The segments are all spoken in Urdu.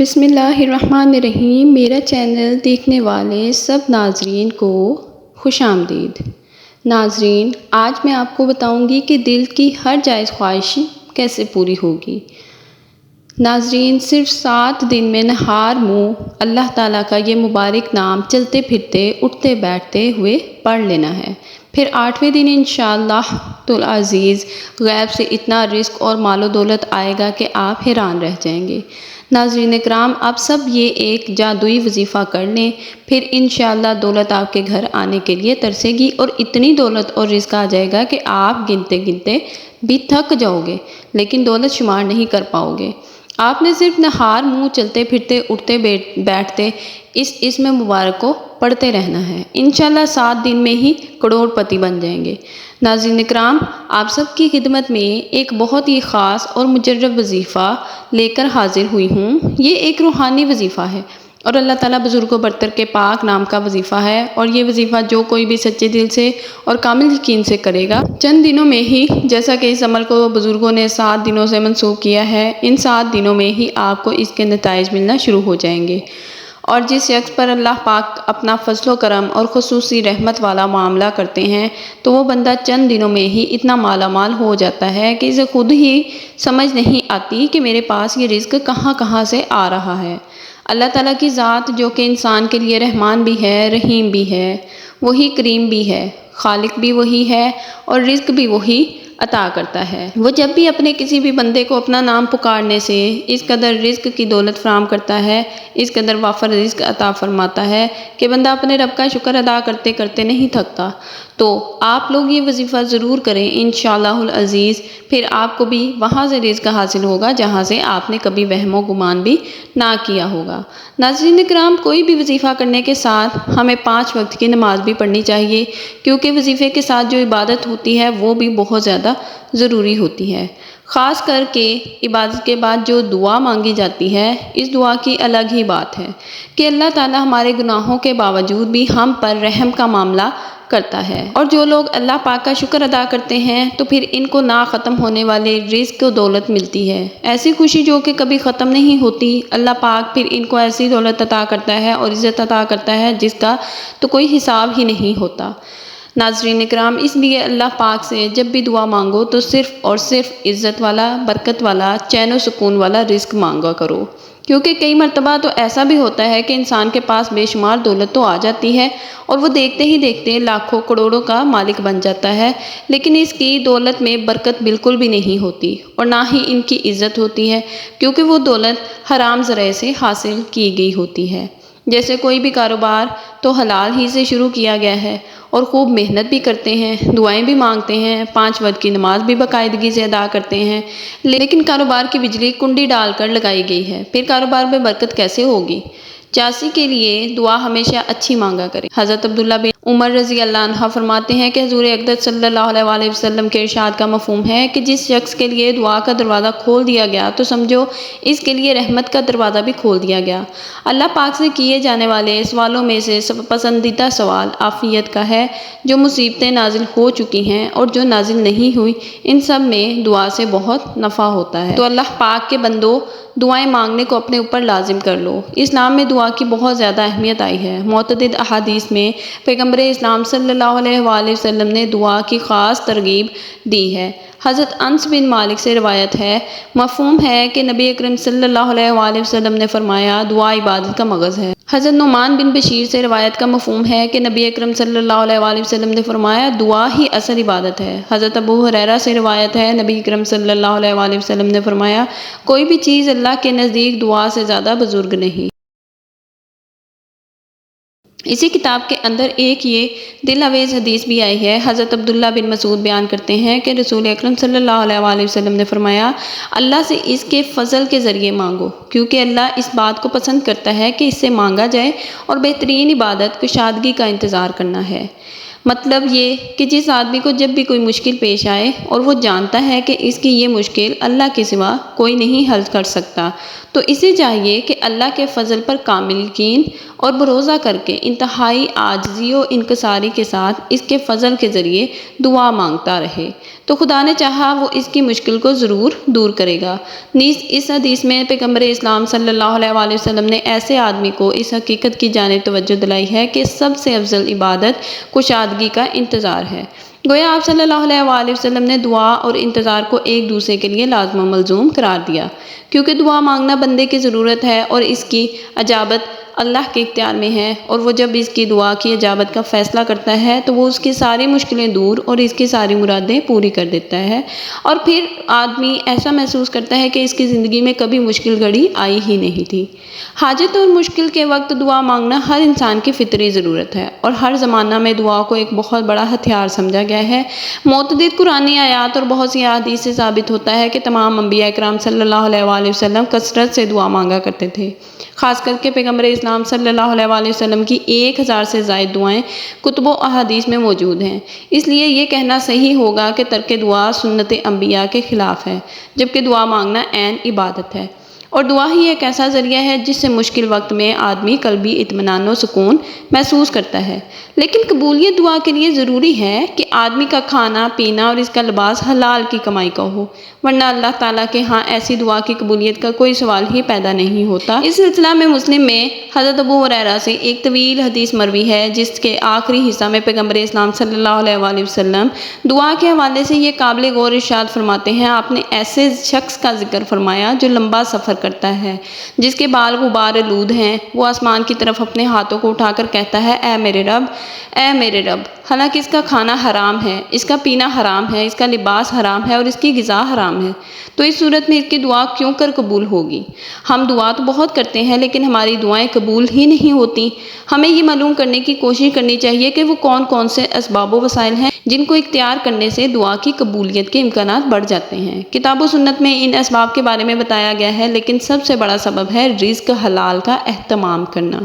بسم اللہ الرحمن الرحیم۔ میرا چینل دیکھنے والے سب ناظرین کو خوش آمدید۔ ناظرین، آج میں آپ کو بتاؤں گی کہ دل کی ہر جائز خواہش کیسے پوری ہوگی۔ ناظرین، صرف 7 دن میں نہار منہ اللہ تعالیٰ کا یہ مبارک نام چلتے پھرتے اٹھتے بیٹھتے ہوئے پڑھ لینا ہے۔ پھر 8ویں دن انشاءاللہ العزیز غیب سے اتنا رزق اور مال و دولت آئے گا کہ آپ حیران رہ جائیں گے۔ ناظرین اکرام، آپ سب یہ ایک جادوئی وظیفہ کر لیں، پھر انشاءاللہ دولت آپ کے گھر آنے کے لیے ترسے گی اور اتنی دولت اور رزق آ جائے گا کہ آپ گنتے گنتے بھی تھک جاؤ گے، لیکن دولت شمار نہیں کر پاؤ گے۔ آپ نے صرف نہار منہ چلتے پھرتے اٹھتے بیٹھتے اس اسم مبارک کو پڑھتے رہنا ہے۔ انشاءاللہ 7 دن میں ہی کروڑ پتی بن جائیں گے۔ ناظرین اکرام، آپ سب کی خدمت میں ایک بہت ہی خاص اور مجرب وظیفہ لے کر حاضر ہوئی ہوں۔ یہ ایک روحانی وظیفہ ہے اور اللہ تعالیٰ بزرگ و برتر کے پاک نام کا وظیفہ ہے، اور یہ وظیفہ جو کوئی بھی سچے دل سے اور کامل یقین سے کرے گا، چند دنوں میں ہی، جیسا کہ اس عمل کو بزرگوں نے 7 دنوں سے منسوخ کیا ہے، ان 7 دنوں میں ہی آپ کو اس کے نتائج ملنا شروع ہو جائیں گے۔ اور جس شخص پر اللہ پاک اپنا فضل و کرم اور خصوصی رحمت والا معاملہ کرتے ہیں تو وہ بندہ چند دنوں میں ہی اتنا مالا مال ہو جاتا ہے کہ اسے خود ہی سمجھ نہیں آتی کہ میرے پاس یہ رزق کہاں کہاں سے آ رہا ہے۔ اللہ تعالیٰ کی ذات جو کہ انسان کے لیے رحمان بھی ہے، رحیم بھی ہے، وہی کریم بھی ہے، خالق بھی وہی ہے اور رزق بھی وہی عطا کرتا ہے۔ وہ جب بھی اپنے کسی بھی بندے کو اپنا نام پکارنے سے اس قدر رزق کی دولت فراہم کرتا ہے، اس قدر وافر رزق عطا فرماتا ہے کہ بندہ اپنے رب کا شکر ادا کرتے کرتے نہیں تھکتا۔ تو آپ لوگ یہ وظیفہ ضرور کریں انشاءاللہ العزیز، پھر آپ کو بھی وہاں سے رزق حاصل ہوگا جہاں سے آپ نے کبھی وہم و گمان بھی نہ کیا ہوگا۔ ناظرین اکرام، کوئی بھی وظیفہ کرنے کے ساتھ ہمیں 5 وقت کی نماز بھی پڑھنی چاہیے، کیونکہ وظیفے کے ساتھ جو عبادت ہوتی ہے وہ بھی بہت زیادہ ضروری ہوتی ہے۔ خاص کر کے عبادت کے بعد جو دعا مانگی جاتی ہے، اس دعا کی الگ ہی بات ہے کہ اللہ تعالیٰ ہمارے گناہوں کے باوجود بھی ہم پر رحم کا معاملہ کرتا ہے، اور جو لوگ اللہ پاک کا شکر ادا کرتے ہیں تو پھر ان کو نہ ختم ہونے والے رزق و دولت ملتی ہے، ایسی خوشی جو کہ کبھی ختم نہیں ہوتی۔ اللہ پاک پھر ان کو ایسی دولت عطا کرتا ہے اور عزت عطا کرتا ہے جس کا تو کوئی حساب ہی نہیں ہوتا۔ ناظرین اکرام، اس لیے اللہ پاک سے جب بھی دعا مانگو تو صرف اور صرف عزت والا، برکت والا، چین و سکون والا رزق مانگا کرو، کیونکہ کئی مرتبہ تو ایسا بھی ہوتا ہے کہ انسان کے پاس بے شمار دولت تو آ جاتی ہے اور وہ دیکھتے ہی دیکھتے لاکھوں کروڑوں کا مالک بن جاتا ہے، لیکن اس کی دولت میں برکت بالکل بھی نہیں ہوتی اور نہ ہی ان کی عزت ہوتی ہے، کیونکہ وہ دولت حرام ذرائع سے حاصل کی گئی ہوتی ہے۔ جیسے کوئی بھی کاروبار تو حلال ہی سے شروع کیا گیا ہے اور خوب محنت بھی کرتے ہیں، دعائیں بھی مانگتے ہیں، 5 وقت کی نماز بھی باقاعدگی سے ادا کرتے ہیں، لیکن کاروبار کی بجلی کنڈی ڈال کر لگائی گئی ہے، پھر کاروبار میں برکت کیسے ہوگی؟ چاسی کے لیے دعا ہمیشہ اچھی مانگا کرے۔ حضرت عبداللہ بن عمر رضی اللہ عنہ فرماتے ہیں کہ حضور اقدس صلی اللہ علیہ وسلم کے ارشاد کا مفہوم ہے کہ جس شخص کے لیے دعا کا دروازہ کھول دیا گیا تو سمجھو اس کے لیے رحمت کا دروازہ بھی کھول دیا گیا۔ اللہ پاک سے کیے جانے والے سوالوں میں سے سب پسندیدہ سوال عافیت کا ہے۔ جو مصیبتیں نازل ہو چکی ہیں اور جو نازل نہیں ہوئی، ان سب میں دعا سے بہت نفع ہوتا ہے۔ تو اللہ پاک کے بندوں، دعائیں مانگنے کو اپنے اوپر لازم کر لو۔ اسلام میں دعا کی بہت زیادہ اہمیت آئی ہے۔ متعدد احادیث میں پیغمبر اسلام صلی اللہ علیہ وآلہ وسلم نے دعا کی خاص ترغیب دی ہے۔ حضرت انس بن مالک سے روایت ہے، مفہوم ہے کہ نبی اکرم صلی اللہ علیہ وآلہ وسلم نے فرمایا، دعا عبادت کا مغز ہے۔ حضرت نعمان بن بشیر سے روایت کا مفہوم ہے کہ نبی اکرم صلی اللہ علیہ وآلہ وسلم نے فرمایا، دعا ہی اصل عبادت ہے۔ حضرت ابو ہریرہ سے روایت ہے، نبی اکرم صلی اللہ علیہ وآلہ وسلم نے فرمایا، کوئی بھی چیز اللہ کے نزدیک دعا سے زیادہ بزرگ نہیں۔ اسی کتاب کے اندر ایک یہ دل آویز حدیث بھی آئی ہے۔ حضرت عبداللہ بن مسعود بیان کرتے ہیں کہ رسول اکرم صلی اللہ علیہ وآلہ وسلم نے فرمایا، اللہ سے اس کے فضل کے ذریعے مانگو، کیونکہ اللہ اس بات کو پسند کرتا ہے کہ اس سے مانگا جائے، اور بہترین عبادت کشادگی کا انتظار کرنا ہے۔ مطلب یہ کہ جس آدمی کو جب بھی کوئی مشکل پیش آئے اور وہ جانتا ہے کہ اس کی یہ مشکل اللہ کے سوا کوئی نہیں حل کر سکتا، تو اسے چاہیے کہ اللہ کے فضل پر کامل یقین اور بھروسہ کر کے انتہائی عاجزی و انکساری کے ساتھ اس کے فضل کے ذریعے دعا مانگتا رہے، تو خدا نے چاہا وہ اس کی مشکل کو ضرور دور کرے گا۔ نیز اس حدیث میں پیغمبر اسلام صلی اللہ علیہ وآلہ وسلم نے ایسے آدمی کو اس حقیقت کی جانب توجہ دلائی ہے کہ سب سے افضل عبادت کشادگی کا انتظار ہے۔ گویا آپ صلی اللہ علیہ وآلہ وسلم نے دعا اور انتظار کو ایک دوسرے کے لیے لازم و ملزوم قرار دیا، کیونکہ دعا مانگنا بندے کی ضرورت ہے اور اس کی اجابت اللہ کے اختیار میں ہے، اور وہ جب اس کی دعا کی اجابت کا فیصلہ کرتا ہے تو وہ اس کی ساری مشکلیں دور اور اس کی ساری مرادیں پوری کر دیتا ہے، اور پھر آدمی ایسا محسوس کرتا ہے کہ اس کی زندگی میں کبھی مشکل گھڑی آئی ہی نہیں تھی۔ حاجت اور مشکل کے وقت دعا مانگنا ہر انسان کی فطری ضرورت ہے، اور ہر زمانہ میں دعا کو ایک بہت بڑا ہتھیار سمجھا گیا ہے۔ متعدد قرآنی آیات اور بہت سی احادیث سے ثابت ہوتا ہے کہ تمام انبیاء کرام صلی اللہ علیہ وآلہ وسلم کثرت سے دعا مانگا کرتے تھے، خاص کر کے پیغمبر اسلام صلی اللہ علیہ وآلہ وسلم کی 1000 سے زائد دعائیں کتب و احادیث میں موجود ہیں۔ اس لیے یہ کہنا صحیح ہوگا کہ ترک دعا سنت انبیاء کے خلاف ہے، جبکہ دعا مانگنا عین عبادت ہے، اور دعا ہی ایک ایسا ذریعہ ہے جس سے مشکل وقت میں آدمی قلبی اطمینان و سکون محسوس کرتا ہے۔ لیکن قبولیت دعا کے لیے ضروری ہے کہ آدمی کا کھانا پینا اور اس کا لباس حلال کی کمائی کا ہو، ورنہ اللہ تعالیٰ کے ہاں ایسی دعا کی قبولیت کا کوئی سوال ہی پیدا نہیں ہوتا۔ اس سلسلہ میں مسلم میں حضرت ابو ہریرہ سے ایک طویل حدیث مروی ہے، جس کے آخری حصہ میں پیغمبر اسلام صلی اللہ علیہ وآلہ وسلم دعا کے حوالے سے یہ قابل غور ارشاد فرماتے ہیں۔ آپ نے ایسے شخص کا ذکر فرمایا جو لمبا سفر کرتا ہے، جس کے بال غبار آلود ہیں، وہ آسمان کی طرف اپنے ہاتھوں کو اٹھا کر کہتا ہے، اے میرے رب، اے میرے رب، حالانکہ اس کا کھانا حرام ہے، اس کا پینا حرام ہے، اس کا لباس حرام ہے اور اس کی غذا حرام ہے، تو اس صورت میں اس کی دعا کیوں کر قبول ہوگی؟ ہم دعا تو بہت کرتے ہیں لیکن ہماری دعائیں قبول ہی نہیں ہوتی۔ ہمیں یہ معلوم کرنے کی کوشش کرنی چاہیے کہ وہ کون کون سے اسباب و وسائل ہیں جن کو اختیار کرنے سے دعا کی قبولیت کے امکانات بڑھ جاتے ہیں۔ کتاب و سنت میں ان اسباب کے بارے میں بتایا گیا ہے، لیکن سب سے بڑا سبب ہے رزق حلال کا اہتمام کرنا۔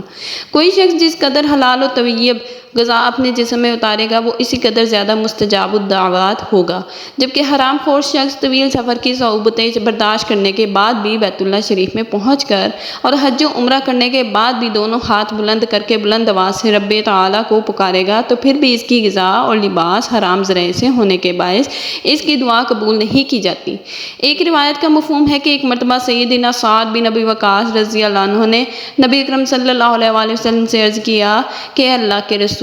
کوئی شخص جس قدر حلال و طیب غذا اپنے جسم میں اتارے گا، وہ اسی قدر زیادہ مستجاب الدعوات ہوگا، جبکہ حرام خور شخص طویل سفر کی صعوبتیں برداشت کرنے کے بعد بھی بیت اللہ شریف میں پہنچ کر اور حج و عمرہ کرنے کے بعد بھی دونوں ہاتھ بلند کر کے بلند آواز سے رب تعالیٰ کو پکارے گا، تو پھر بھی اس کی غذا اور لباس حرام ذرائع سے ہونے کے باعث اس کی دعا قبول نہیں کی جاتی۔ ایک روایت کا مفہوم ہے کہ ایک مرتبہ سیدنا سعد بن ابی وقاص رضی اللہ عنہ نے نبی اکرم صلی اللہ علیہ وآلہ وسلم سے عرض کیا کہ اللہ کے رسول،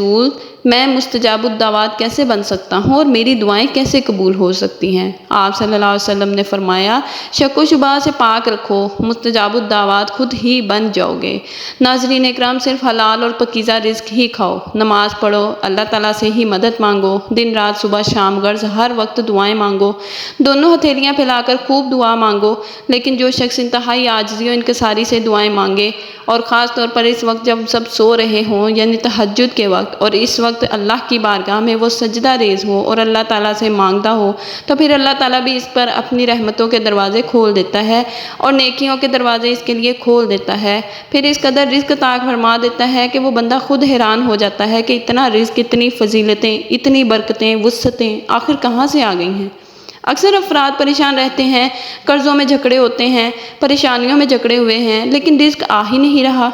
میں مستجاب الدعوات کیسے بن سکتا ہوں اور میری دعائیں کیسے قبول ہو سکتی ہیں؟ آپ صلی اللہ علیہ وسلم نے فرمایا، شک و شبہ سے پاک رکھو، مستجاب الدعوات خود ہی بن جاؤ گے۔ ناظرین اکرام، صرف حلال اور پاکیزہ رزق ہی کھاؤ، نماز پڑھو، اللہ تعالیٰ سے ہی مدد مانگو، دن رات صبح شام غرض ہر وقت دعائیں مانگو، دونوں ہتھیلیاں پھیلا کر خوب دعا مانگو۔ لیکن جو شخص انتہائی عاجزی و انکساری سے دعائیں مانگے، اور خاص طور پر اس وقت جب سب سو رہے ہوں، یعنی تہجد کے وقت، اور اس وقت اللہ کی بارگاہ میں وہ سجدہ ریز ہو اور اللہ تعالیٰ سے مانگتا ہو، تو پھر اللہ تعالیٰ بھی اس پر اپنی رحمتوں کے دروازے کھول دیتا ہے اور نیکیوں کے دروازے اس کے لیے کھول دیتا ہے۔ پھر اس قدر رزق عطا فرما دیتا ہے کہ وہ بندہ خود حیران ہو جاتا ہے کہ اتنا رزق، اتنی فضیلتیں، اتنی برکتیں، وسعتیں آخر کہاں سے آ گئی ہیں۔ اکثر افراد پریشان رہتے ہیں، قرضوں میں جکڑے ہوتے ہیں، پریشانیوں میں جکڑے ہوئے ہیں، لیکن رزق آ ہی نہیں رہا۔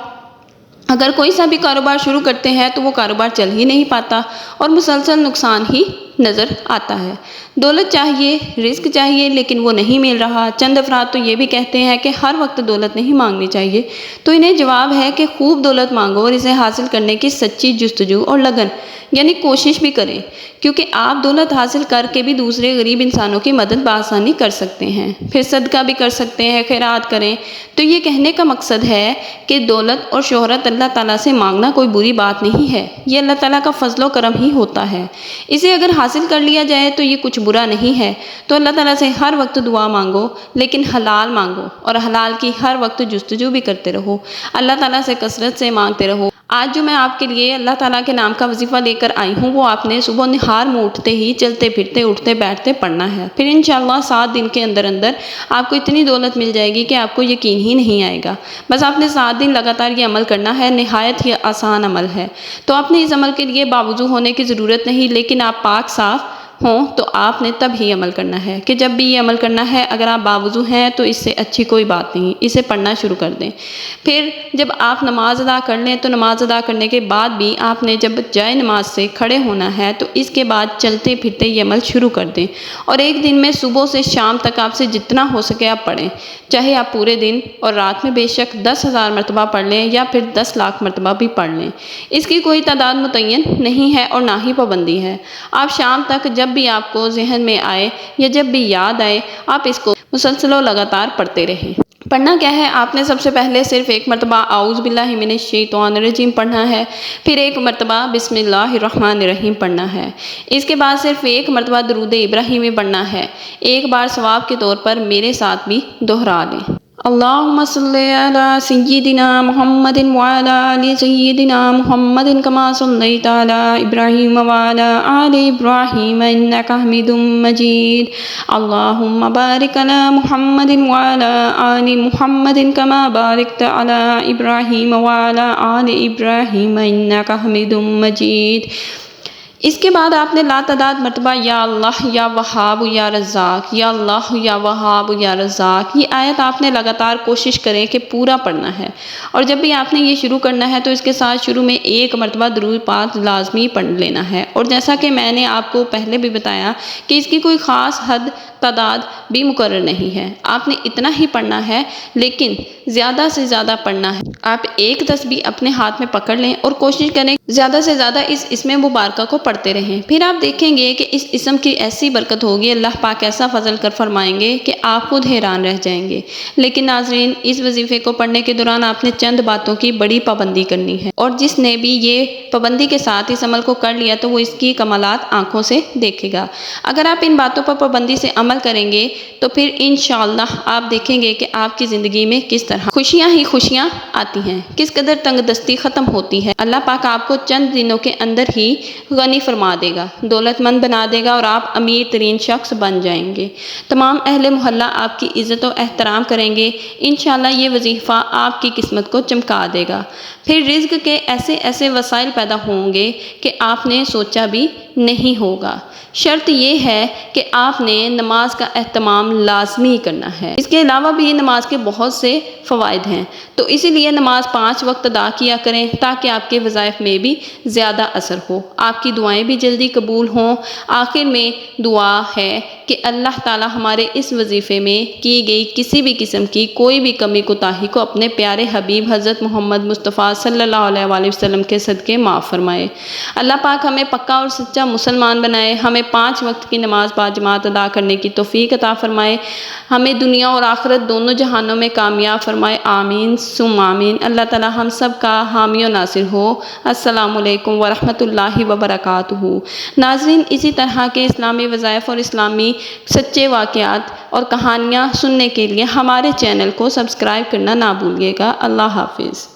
اگر کوئی سا بھی کاروبار شروع کرتے ہیں تو وہ کاروبار چل ہی نہیں پاتا اور مسلسل نقصان ہی نظر آتا ہے۔ دولت چاہیے، رزق چاہیے، لیکن وہ نہیں مل رہا۔ چند افراد تو یہ بھی کہتے ہیں کہ ہر وقت دولت نہیں مانگنی چاہیے، تو انہیں جواب ہے کہ خوب دولت مانگو اور اسے حاصل کرنے کی سچی جستجو اور لگن، یعنی کوشش بھی کریں، کیونکہ آپ دولت حاصل کر کے بھی دوسرے غریب انسانوں کی مدد بآسانی کر سکتے ہیں، پھر صدقہ بھی کر سکتے ہیں، خیرات کریں۔ تو یہ کہنے کا مقصد ہے کہ دولت اور شہرت اللہ تعالیٰ سے مانگنا کوئی بری بات نہیں ہے، یہ اللہ تعالیٰ کا فضل و کرم ہی ہوتا ہے۔ اسے اگر حاصل کر لیا جائے تو یہ کچھ برا نہیں ہے۔ تو اللہ تعالیٰ سے ہر وقت دعا مانگو، لیکن حلال مانگو، اور حلال کی ہر وقت جستجو بھی کرتے رہو، اللہ تعالیٰ سے کثرت سے مانگتے رہو۔ آج جو میں آپ کے لیے اللہ تعالیٰ کے نام کا وظیفہ لے کر آئی ہوں، وہ آپ نے صبح نہار میں اٹھتے ہی چلتے پھرتے اٹھتے بیٹھتے پڑھنا ہے۔ پھر انشاءاللہ 7 دن کے اندر آپ کو اتنی دولت مل جائے گی کہ آپ کو یقین ہی نہیں آئے گا۔ بس آپ نے 7 دن لگاتار یہ عمل کرنا ہے، نہایت ہی آسان عمل ہے۔ تو آپ نے اس عمل کے لیے باوضو ہونے کی ضرورت نہیں، لیکن آپ پاک صاف ہوں تو آپ نے تب ہی عمل کرنا ہے کہ جب بھی یہ عمل کرنا ہے، اگر آپ باوضو ہیں تو اس سے اچھی کوئی بات نہیں، اسے پڑھنا شروع کر دیں۔ پھر جب آپ نماز ادا کر لیں تو نماز ادا کرنے کے بعد بھی آپ نے جب جائے نماز سے کھڑے ہونا ہے تو اس کے بعد چلتے پھرتے یہ عمل شروع کر دیں، اور ایک دن میں صبح سے شام تک آپ سے جتنا ہو سکے آپ پڑھیں، چاہے آپ پورے دن اور رات میں بے شک 10,000 مرتبہ پڑھ لیں یا پھر 10 لاکھ مرتبہ بھی پڑھ لیں۔ اس کی کوئی تعداد متعین نہیں ہے اور نہ ہی پابندی ہے۔ آپ شام تک جب بھی آپ کو ذہن میں آئے یا جب بھی یاد آئے آپ اس کو مسلسل و لگاتار پڑھتے رہیں۔ پڑھنا کیا ہے؟ آپ نے سب سے پہلے صرف ایک مرتبہ اعوذ باللہ من الشیطان الرجیم پڑھنا ہے، پھر ایک مرتبہ بسم اللہ الرحمن الرحیم پڑھنا ہے، اس کے بعد صرف ایک مرتبہ درود ابراہیمی پڑھنا ہے۔ ایک بار ثواب کے طور پر میرے ساتھ بھی دہرا لیں۔ اللہم صلی علی سیدنا محمد وعلی آل سیدنا محمد کما صلیت علی ابراہیم وعلی آل ابراہیم انک حمید مجید۔ اللہم بارک علی محمد وعلی آل محمد کما بارکت علی ابراہیم وعلی آل ابراہیم انک حمید مجید۔ اس کے بعد آپ نے لاتعداد مرتبہ یا اللہ یا وہاب یا رزاق، یا اللہ یا وہاب یا رزاق، یہ آیت آپ نے لگاتار کوشش کریں کہ پورا پڑھنا ہے، اور جب بھی آپ نے یہ شروع کرنا ہے تو اس کے ساتھ شروع میں ایک مرتبہ درود پاک لازمی پڑھ لینا ہے۔ اور جیسا کہ میں نے آپ کو پہلے بھی بتایا کہ اس کی کوئی خاص حد تعداد بھی مقرر نہیں ہے، آپ نے اتنا ہی پڑھنا ہے، لیکن زیادہ سے زیادہ پڑھنا ہے۔ آپ ایک تسبیح اپنے ہاتھ میں پکڑ لیں اور کوشش کریں زیادہ سے زیادہ اس اسم مبارکہ کو پڑھتے رہیں۔ پھر آپ دیکھیں گے کہ اس اسم کی ایسی برکت ہوگی، اللہ پاک ایسا فضل کر فرمائیں گے کہ آپ خود حیران رہ جائیں گے۔ لیکن ناظرین، اس وظیفے کو پڑھنے کے دوران آپ نے چند باتوں کی بڑی پابندی کرنی ہے، اور جس نے بھی یہ پابندی کے ساتھ اس عمل کو کر لیا تو وہ اس کی کمالات آنکھوں سے دیکھے گا۔ اگر آپ ان باتوں پر پابندی سے عمل کریں گے تو پھر انشاءاللہ آپ دیکھیں گے کہ آپ کی زندگی میں کس طرح خوشیاں ہی خوشیاں آتی ہیں، کس قدر تنگ دستی ختم ہوتی ہے۔ اللہ پاک آپ کو چند دنوں کے اندر ہی غنی فرما دے گا، دولت مند بنا دے گا، اور آپ امیر ترین شخص بن جائیں گے۔ تمام اہل محلہ آپ کی عزت و احترام کریں گے۔ انشاءاللہ یہ وظیفہ آپ کی قسمت کو چمکا دے گا۔ پھر رزق کے ایسے ایسے وسائل پیدا ہوں گے کہ آپ نے سوچا بھی نہیں ہوگا۔ شرط یہ ہے کہ آپ نے نماز کا اہتمام لازمی کرنا ہے۔ اس کے علاوہ بھی نماز کے بہت سے فوائد ہیں، تو اسی لیے نماز 5 وقت ادا کیا کریں تاکہ آپ کے وظائف میں بھی زیادہ اثر ہو، آپ کی دعائیں بھی جلدی قبول ہوں۔ آخر میں دعا ہے کہ اللہ تعالی ہمارے اس وظیفے میں کی گئی کسی بھی قسم کی کوئی بھی کمی کوتاہی کو اپنے پیارے حبیب حضرت محمد مصطفیٰ صلی اللہ علیہ وآلہ وسلم کے صدقے معاف فرمائے۔ اللہ پاک ہمیں پکا اور سچا مسلمان بنائے، ہمیں 5 وقت کی نماز باجماعت ادا کرنے کی توفیق عطا فرمائے، ہمیں دنیا اور آخرت دونوں جہانوں میں کامیاب فرمائے، آمین ثم آمین۔ اللہ تعالی ہم سب کا حامی و ناصر ہو۔ السلام علیکم ورحمۃ اللہ وبرکاتہ۔ ناظرین، اسی طرح کے اسلامی وظائف اور اسلامی سچے واقعات اور کہانیاں سننے کے لیے ہمارے چینل کو سبسکرائب کرنا نہ بھولیے گا۔ اللہ حافظ۔